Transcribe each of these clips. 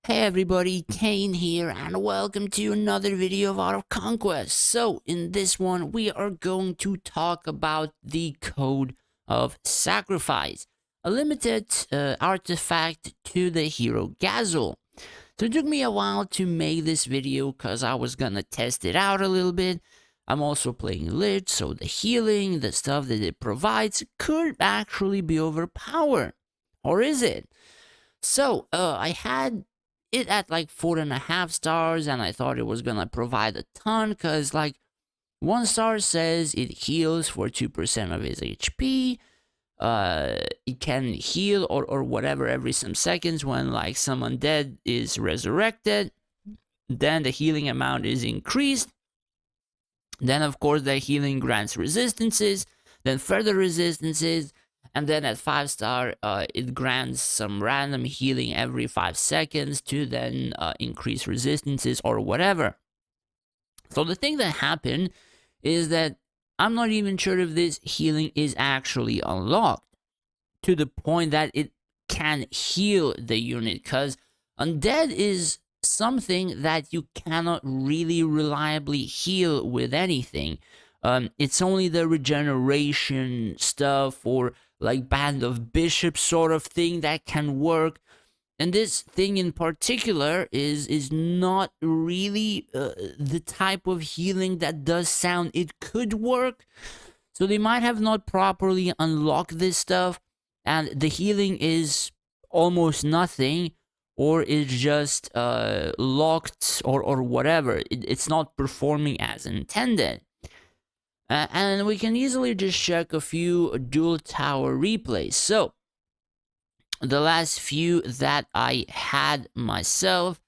Hey everybody, Kane here, and welcome to another video of Out of Conquest. So, in this one, we are going to talk about the Code of Sacrifice, a limited artifact to the hero Gazul. So it took me a while to make this video because I was gonna test it out a little bit. I'm also playing Lich, so the healing, the stuff that it provides could actually be overpowered. Or is it? So, I had it at like 4.5 stars, and I thought it was gonna provide a ton, cause like 1 star says it heals for 2% of his HP. It can heal or whatever every some seconds when like some undead is resurrected. Then the healing amount is increased. Then of course the healing grants resistances, then further resistances, and then at 5 star, it grants some random healing every 5 seconds to then increase resistances or whatever. So the thing that happened is that I'm not even sure if this healing is actually unlocked to the point that it can heal the unit, because undead is something that you cannot really reliably heal with anything. It's only the regeneration stuff or like Band of Bishops sort of thing that can work. And this thing in particular is not really the type of healing that does sound it could work. So they might have not properly unlocked this stuff, and the healing is almost nothing, or it's just locked or whatever. It's not performing as intended. And we can easily just check a few dual tower replays. So, the last few that I had myself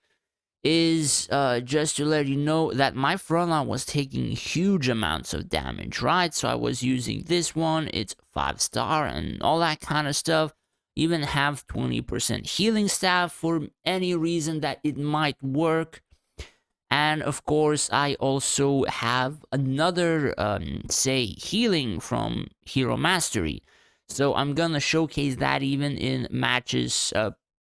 is just to let you know that my frontline was taking huge amounts of damage, right? So I was using this one, it's 5 star and all that kind of stuff. Even have 20% healing staff for any reason that it might work. And of course, I also have another, say, healing from Hero Mastery. So I'm gonna showcase that even in matches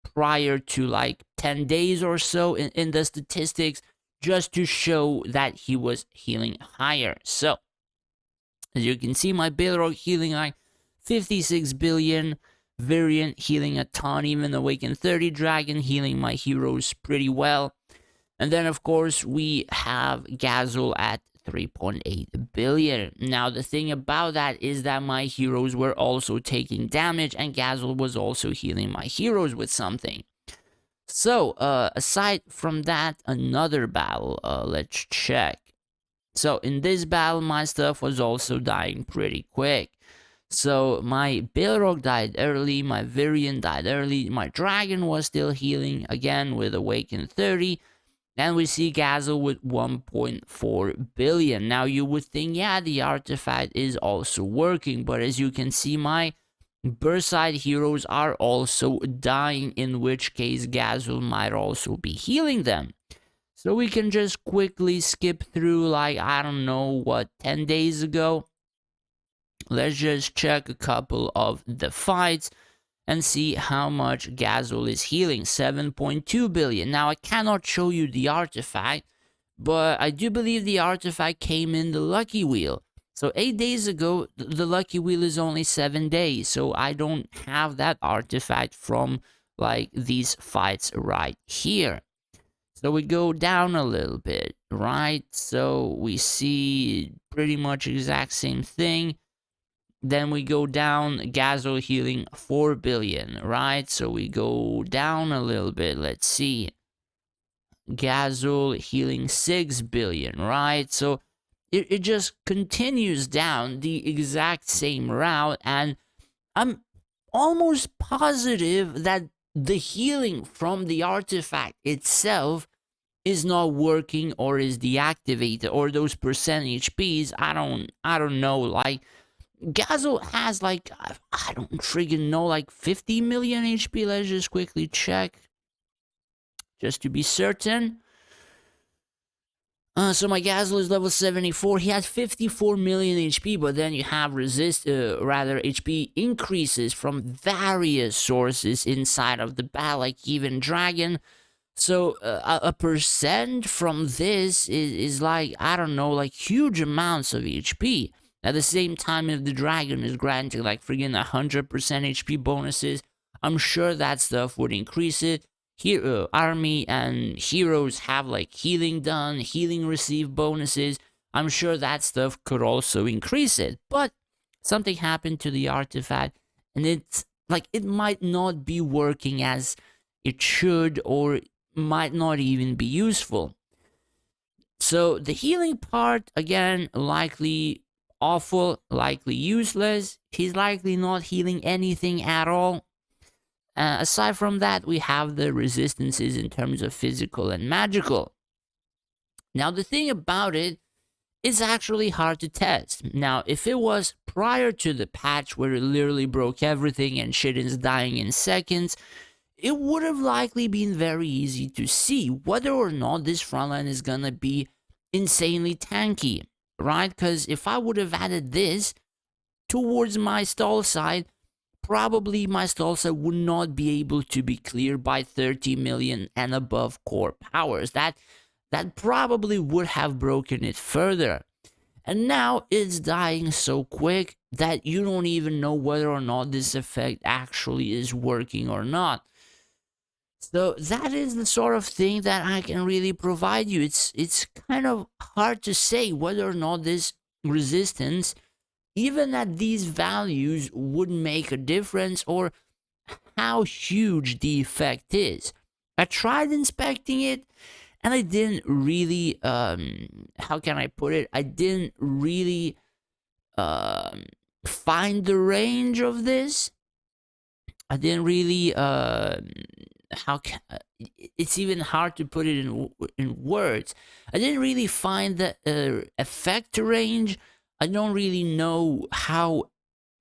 prior to like 10 days or so in the statistics, just to show that he was healing higher. So, as you can see, my Balrog healing like 56 billion, Variant healing a ton, even Awakened 30 Dragon healing my heroes pretty well. And then, of course, we have Gazul at 3.8 billion. Now, the thing about that is that my heroes were also taking damage, and Gazul was also healing my heroes with something. So, aside from that, another battle, let's check. So, in this battle, my stuff was also dying pretty quick. So, my Balrog died early, my Variant died early, my Dragon was still healing, again with Awakened 30. And we see Gazul with 1.4 billion. Now you would think, yeah, the artifact is also working, but as you can see, my Burside heroes are also dying, in which case Gazul might also be healing them. So we can just quickly skip through, like, I don't know, what, 10 days ago? Let's just check a couple of the fights and see how much Gazul is healing. 7.2 billion. Now, I cannot show you the artifact, but I do believe the artifact came in the Lucky Wheel. So 8 days ago, the Lucky Wheel is only 7 days, so I don't have that artifact from like these fights right here. So we go down a little bit, right? So we see pretty much exact same thing. Then we go down, Gazul healing 4 billion, right? So we go down a little bit, let's see. Gazul healing 6 billion, right? So it just continues down the exact same route, and I'm almost positive that the healing from the artifact itself is not working or is deactivated, or those percent HPs, I don't know, like Gazul has like, I don't friggin' know, like 50 million HP. Let's just quickly check, just to be certain. So my Gazul is level 74. He has 54 million HP, but then you have HP increases from various sources inside of the battle, like even Dragon. So a percent from this is like, I don't know, like huge amounts of HP. At the same time, if the dragon is granting like friggin' 100% HP bonuses, I'm sure that stuff would increase it. Here, army and heroes have like healing done, healing received bonuses. I'm sure that stuff could also increase it. But something happened to the artifact, and it's like it might not be working as it should, or might not even be useful. So the healing part, again, likely awful, likely useless. He's likely not healing anything at all. Aside from that, we have the resistances in terms of physical and magical. Now, the thing about it, it's actually hard to test. Now, if it was prior to the patch where it literally broke everything and shit is dying in seconds, it would have likely been very easy to see whether or not this frontline is gonna be insanely tanky, right? Because if I would have added this towards my stall side, probably my stall side would not be able to be cleared by 30 million and above core powers. That probably would have broken it further. And now it's dying so quick that you don't even know whether or not this effect actually is working or not. So that is the sort of thing that I can really provide you. It's kind of hard to say whether or not this resistance, even at these values, would make a difference, or how huge the effect is. I tried inspecting it, and I didn't really, how can I put it? I didn't really find the range of this. I didn't really, it's even hard to put it in words. I didn't really find the effect range. I don't really know how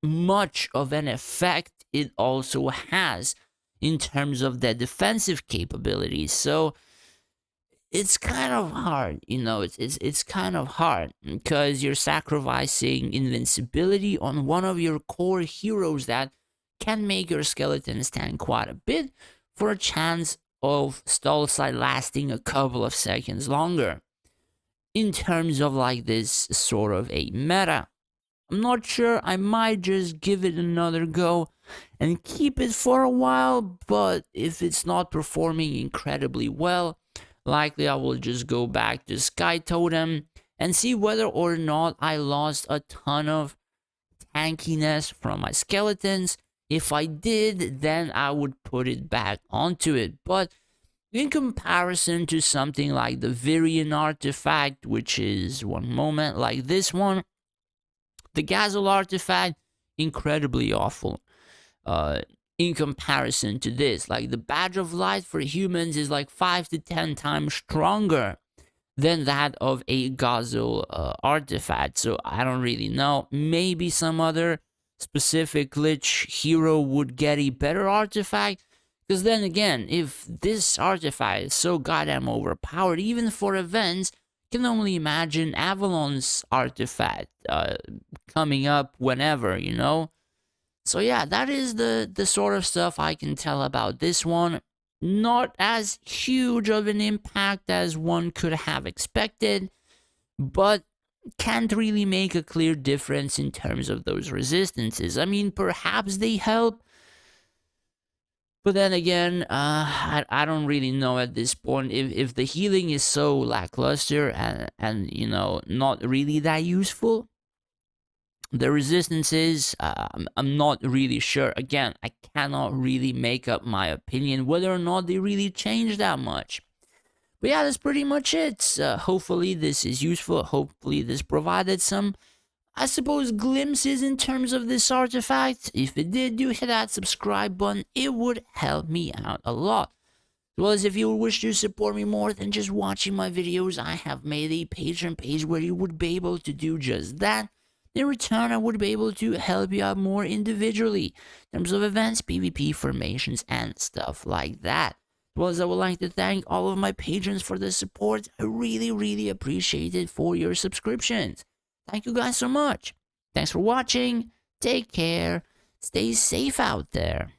much of an effect it also has in terms of the defensive capabilities. So it's kind of hard, it's kind of hard because you're sacrificing invincibility on one of your core heroes that can make your skeleton stand quite a bit for a chance of stall side lasting a couple of seconds longer. In terms of like this sort of a meta, I'm not sure. I might just give it another go and keep it for a while, but if it's not performing incredibly well, likely I will just go back to Sky Totem and see whether or not I lost a ton of tankiness from my skeletons. If I did, then I would put it back onto it. But in comparison to something like the Virion artifact, which is one moment like this one, the Gazelle artifact, incredibly awful. In comparison to this, like the Badge of Light for humans is like 5 to 10 times stronger than that of a Gazelle artifact. So I don't really know. Maybe some other specific glitch hero would get a better artifact. Because then again, if this artifact is so goddamn overpowered, even for events, can only imagine Avalon's artifact coming up whenever. So yeah, that is the sort of stuff I can tell about this one. Not as huge of an impact as one could have expected, but can't really make a clear difference in terms of those resistances. I mean, perhaps they help, but then again, I don't really know at this point if the healing is so lackluster and not really that useful. The resistances, I'm not really sure. Again, I cannot really make up my opinion whether or not they really change that much. But yeah, that's pretty much it. Hopefully this is useful. Hopefully this provided some, I suppose, glimpses in terms of this artifact. If it did, do hit that subscribe button. It would help me out a lot. As well as if you wish to support me more than just watching my videos, I have made a Patreon page where you would be able to do just that. In return, I would be able to help you out more individually in terms of events, PvP formations, and stuff like that. As well as I would like to thank all of my patrons for the support. I really, really appreciate it for your subscriptions. Thank you guys so much. Thanks for watching. Take care. Stay safe out there.